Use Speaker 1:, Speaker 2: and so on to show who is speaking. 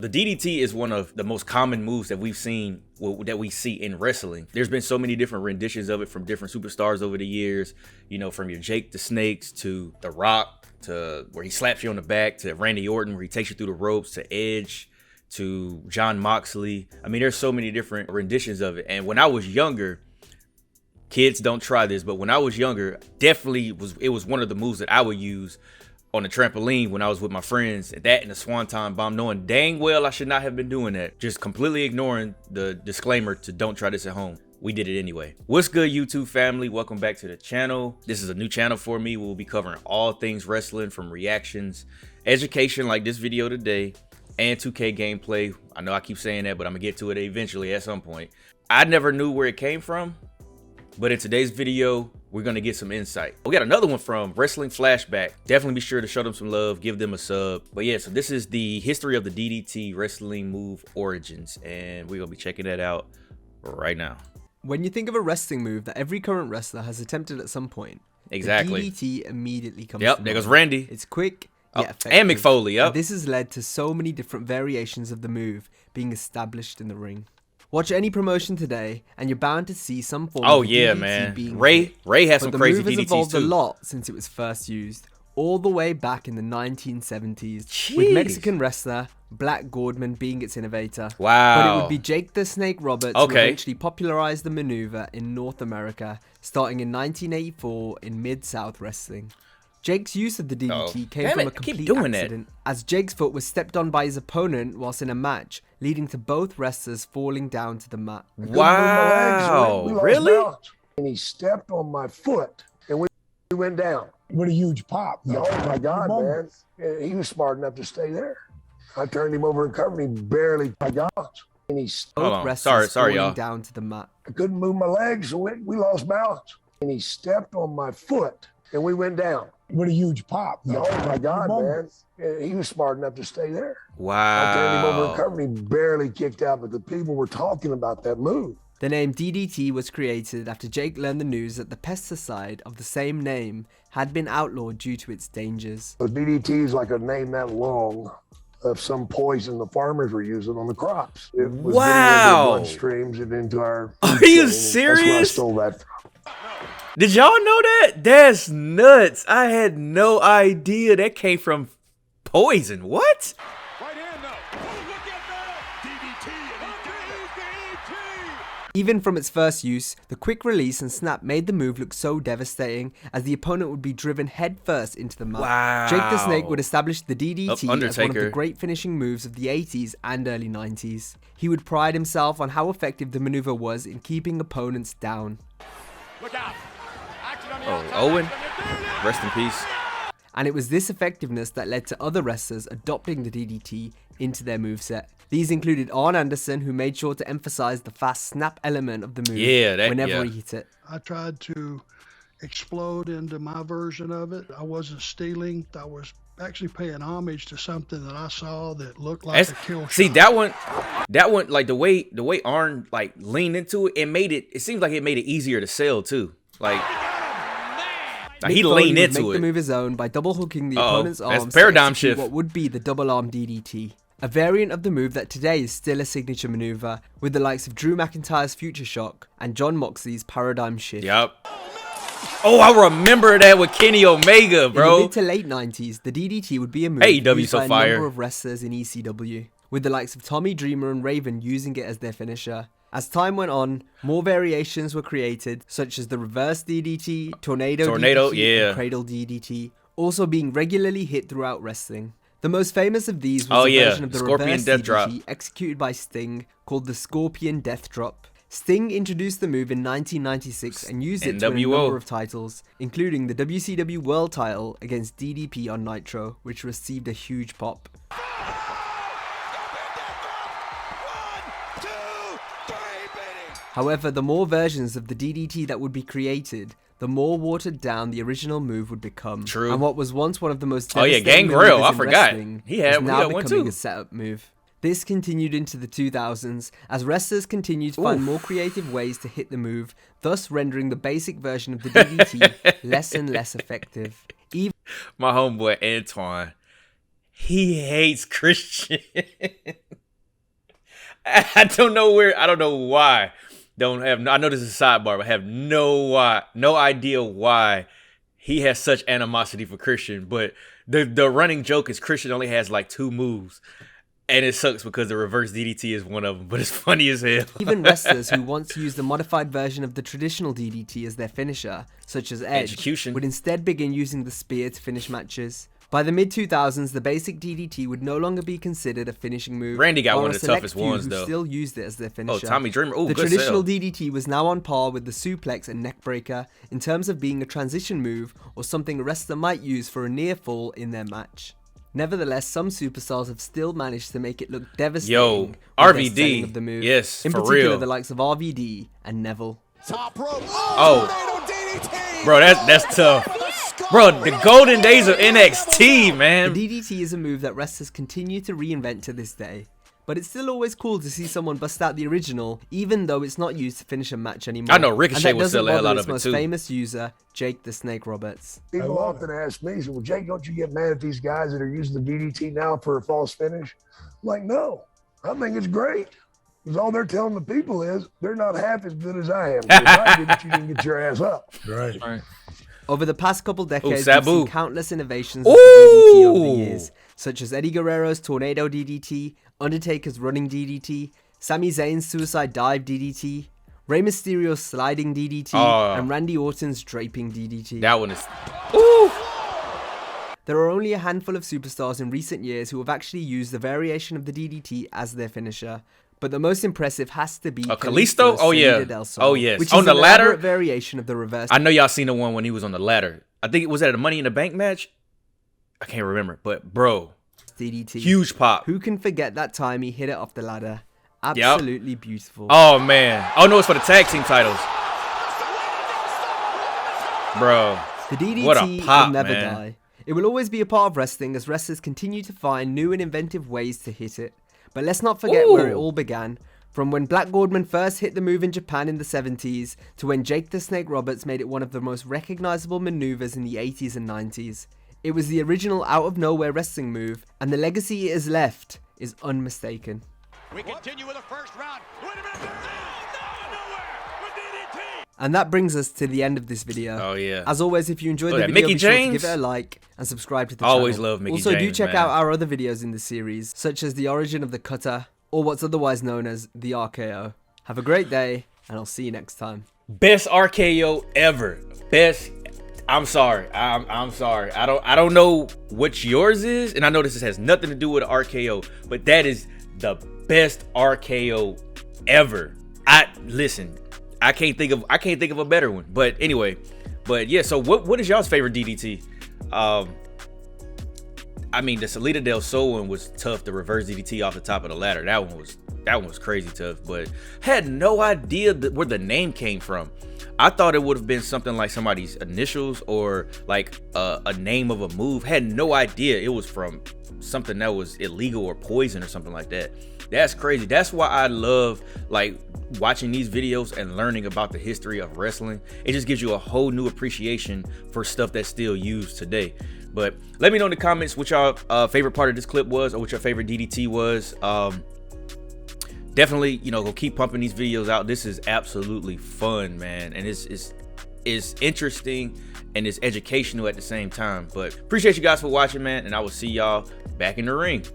Speaker 1: The DDT is one of the most common moves that we see in wrestling. There's been so many different renditions of it from different superstars over the years. You know, from your Jake the Snakes to The Rock to where he slaps you on the back to Randy Orton where he takes you through the ropes to Edge to John Moxley. I mean, there's so many different renditions of it. And when I was younger, kids don't try this, but when I was younger, it was one of the moves that I would use on the trampoline when I was with my friends. That and the Swanton Bomb, knowing dang well I should not have been doing that. Just completely ignoring the disclaimer to don't try this at home. We did it anyway. What's good, YouTube family? Welcome back to the channel. This is a new channel for me. We'll be covering all things wrestling, from reactions, education like this video today, and 2K gameplay. I know I keep saying that, but I'm gonna get to it eventually at some point. I never knew where it came from, but in today's video, we're gonna get some insight. We got another one from Wrestling Flashback. Definitely be sure to show them some love, give them a sub. But yeah, so this is the history of the DDT wrestling move origins, and we're gonna be checking that out right now.
Speaker 2: When you think of a wrestling move that every current wrestler has attempted at some point,
Speaker 1: exactly,
Speaker 2: the DDT immediately comes.
Speaker 1: Yep, there goes Randy.
Speaker 2: It's quick, yet effective.
Speaker 1: And Mick Foley. Yep.
Speaker 2: And this has led to so many different variations of the move being established in the ring. Watch any promotion today, and you're bound to see some form of DDT
Speaker 1: man.
Speaker 2: being
Speaker 1: Ray has some crazy DDTs too.
Speaker 2: The move has evolved a lot since it was first used, all the way back in the 1970s, with Mexican wrestler Black Gordman being its innovator.
Speaker 1: Wow.
Speaker 2: But it would be Jake the Snake Roberts who eventually popularized the maneuver in North America, starting in 1984 in Mid-South Wrestling. Jake's use of the DDT came from a complete accident, as Jake's foot was stepped on by his opponent whilst in a match, leading to both wrestlers falling down to the mat.
Speaker 3: Wow, really? And he stepped on my foot, and we went down.
Speaker 4: What a huge pop.
Speaker 3: Oh my God, man. He was smart enough to stay there. I turned him over and covered him, barely got. And he
Speaker 2: both wrestlers falling down to the mat.
Speaker 3: I couldn't move my legs, so we lost balance. And he stepped on my foot, and we went down.
Speaker 4: What a huge pop.
Speaker 3: Oh my God, man. He was smart enough to stay there.
Speaker 1: Wow.
Speaker 3: I turned him over and covered him, barely kicked out, but the people were talking about that move.
Speaker 2: The name DDT was created after Jake learned the news that the pesticide of the same name had been outlawed due to its dangers.
Speaker 3: So DDT is like a name that long of some poison the farmers were using on the crops. It was getting into our bloodstreams and into our...
Speaker 1: Are you serious?
Speaker 3: That's where I stole that from.
Speaker 1: Did y'all know that? That's nuts. I had no idea that came from poison. What?
Speaker 5: Right hand now. Oh, look at that. DDT.
Speaker 2: Even from its first use, the quick release and snap made the move look so devastating, as the opponent would be driven headfirst into the mat.
Speaker 1: Wow.
Speaker 2: Jake the Snake would establish the DDT as one of
Speaker 1: Undertaker.
Speaker 2: the great finishing moves of the 80s and early 90s. He would pride himself on how effective the maneuver was in keeping opponents down.
Speaker 5: Look out.
Speaker 1: Owen, rest in peace.
Speaker 2: And it was this effectiveness that led to other wrestlers adopting the DDT into their moveset. These included Arn Anderson, who made sure to emphasize the fast snap element of the move whenever he hit it.
Speaker 4: I tried to explode into my version of it. I wasn't stealing. I was actually paying homage to something that I saw that looked like a kill shot.
Speaker 1: See, that one, like the way Arn like leaned into it, it seems like it made it easier to sell too. Like he leaned into it.
Speaker 2: Make the move his own by double hooking the opponent's arms.
Speaker 1: That's paradigm shift.
Speaker 2: What would be the double arm DDT, a variant of the move that today is still a signature maneuver, with the likes of Drew McIntyre's Future Shock and John Moxley's Paradigm Shift.
Speaker 1: Yep. Oh, I remember that with Kenny Omega, bro.
Speaker 2: In the mid to late 90s, the DDT would be a move used by a number of wrestlers in ECW, with the likes of Tommy Dreamer and Raven using it as their finisher. As time went on, more variations were created, such as the reverse DDT, tornado DDT, and cradle DDT, also being regularly hit throughout wrestling. The most famous of these was a version of the reverse DDT executed by Sting, called the Scorpion Death Drop. Sting introduced the move in 1996 and used it to win a number of titles, including the WCW World title against DDP on Nitro, which received a huge pop. However, the more versions of the DDT that would be created, the more watered down the original move would become.
Speaker 1: True.
Speaker 2: And what was once one of the most devastating
Speaker 1: Gangrel, I
Speaker 2: in
Speaker 1: forgot.
Speaker 2: wrestling
Speaker 1: He had
Speaker 2: is now
Speaker 1: one
Speaker 2: becoming
Speaker 1: too.
Speaker 2: a setup move. This continued into the 2000s as wrestlers continued to find more creative ways to hit the move, thus rendering the basic version of the DDT less and less effective.
Speaker 1: My homeboy Antoine, he hates Christian. I don't know why. I know this is a sidebar, but I have no idea why he has such animosity for Christian. But the running joke is Christian only has like 2 moves. And it sucks because the reverse DDT is one of them, but it's funny as hell.
Speaker 2: Even wrestlers who once used a modified version of the traditional DDT as their finisher, such as Edge, would instead begin using the spear to finish matches. By the mid-2000s, the basic DDT would no longer be considered a finishing move.
Speaker 1: Randy got one of the toughest ones, though.
Speaker 2: Still used it as their finisher.
Speaker 1: Oh, Tommy Dreamer.
Speaker 2: The traditional DDT was now on par with the suplex and neckbreaker in terms of being a transition move or something a wrestler might use for a near fall in their match. Nevertheless, some superstars have still managed to make it look devastating.
Speaker 1: RVD.
Speaker 2: Of the move.
Speaker 1: Yes,
Speaker 2: in
Speaker 1: for
Speaker 2: particular,
Speaker 1: real.
Speaker 2: The likes of RVD and Neville.
Speaker 5: Top rope.
Speaker 1: Oh.
Speaker 5: DDT.
Speaker 1: Bro, that's tough. Bro, the golden days of NXT, man.
Speaker 2: The DDT is a move that wrestlers continue to reinvent to this day. But it's still always cool to see someone bust out the original, even though it's not used to finish a match anymore.
Speaker 1: I know Ricochet would sell the hell out of it too.
Speaker 2: Most famous user, Jake the Snake Roberts.
Speaker 3: People often ask me, well, Jake, don't you get mad at these guys that are using the DDT now for a false finish? I'm like, no, I think it's great. Because all they're telling the people is they're not half as good as I am. If I did it, you didn't get your ass up.
Speaker 4: Right.
Speaker 2: Over the past couple decades,
Speaker 1: Ooh,
Speaker 2: we've seen countless innovations of the DDT over the years, such as Eddie Guerrero's Tornado DDT, Undertaker's Running DDT, Sami Zayn's Suicide Dive DDT, Rey Mysterio's Sliding DDT, and Randy Orton's Draping DDT.
Speaker 1: That one is... Ooh!
Speaker 2: There are only a handful of superstars in recent years who have actually used the variation of the DDT as their finisher. But the most impressive has to be
Speaker 1: Kalisto? Oh, yeah. Oh, yes.
Speaker 2: Which
Speaker 1: on
Speaker 2: is
Speaker 1: the ladder?
Speaker 2: Variation of the reverse.
Speaker 1: I know y'all seen the one when he was on the ladder. I think it was at a Money in the Bank match. I can't remember. But, bro.
Speaker 2: DDT.
Speaker 1: Huge pop.
Speaker 2: Who can forget that time he hit it off the ladder? Absolutely beautiful.
Speaker 1: Oh, man. Oh, no, it's for the tag team titles. Bro.
Speaker 2: The DDT
Speaker 1: what a pop,
Speaker 2: will never
Speaker 1: man.
Speaker 2: die. It will always be a part of wrestling as wrestlers continue to find new and inventive ways to hit it. But let's not forget where it all began. From when Black Gordman first hit the move in Japan in the 70s, to when Jake the Snake Roberts made it one of the most recognizable maneuvers in the 80s and 90s. It was the original out-of-nowhere wrestling move, and the legacy it has left is unmistaken.
Speaker 5: We continue with the first round. Wait a minute. Nowhere with DDT.
Speaker 2: And that brings us to the end of this video.
Speaker 1: Oh, yeah.
Speaker 2: As always, if you enjoyed the
Speaker 1: that
Speaker 2: video,
Speaker 1: Mickey
Speaker 2: be sure to
Speaker 1: James?
Speaker 2: give it a like and subscribe to the channel.
Speaker 1: Always love Mickey
Speaker 2: Also,
Speaker 1: James,
Speaker 2: do check
Speaker 1: man.
Speaker 2: out our other videos in the series, such as the origin of the cutter, or what's otherwise known as the RKO. Have a great day, and I'll see you next time.
Speaker 1: Best RKO ever. Best. I'm sorry. I'm sorry. I don't know what yours is, and I know this has nothing to do with RKO, but that is the best RKO ever. Listen. I can't think of a better one. But anyway, yeah. So what is y'all's favorite DDT? I mean, the Salida del Sol one was tough. The reverse DDT off the top of the ladder. That one was crazy tough. But had no idea where the name came from. I thought it would have been something like somebody's initials or like a name of a move. Had no idea it was from something that was illegal or poison or something like that. That's crazy. That's why I love like watching these videos and learning about the history of wrestling. It just gives you a whole new appreciation for stuff that's still used today. But let me know in the comments what y'all favorite part of this clip was, or what your favorite DDT was. Definitely, go keep pumping these videos out. This is absolutely fun, man, and it's interesting and it's educational at the same time. But appreciate you guys for watching, man, and I will see y'all back in the ring.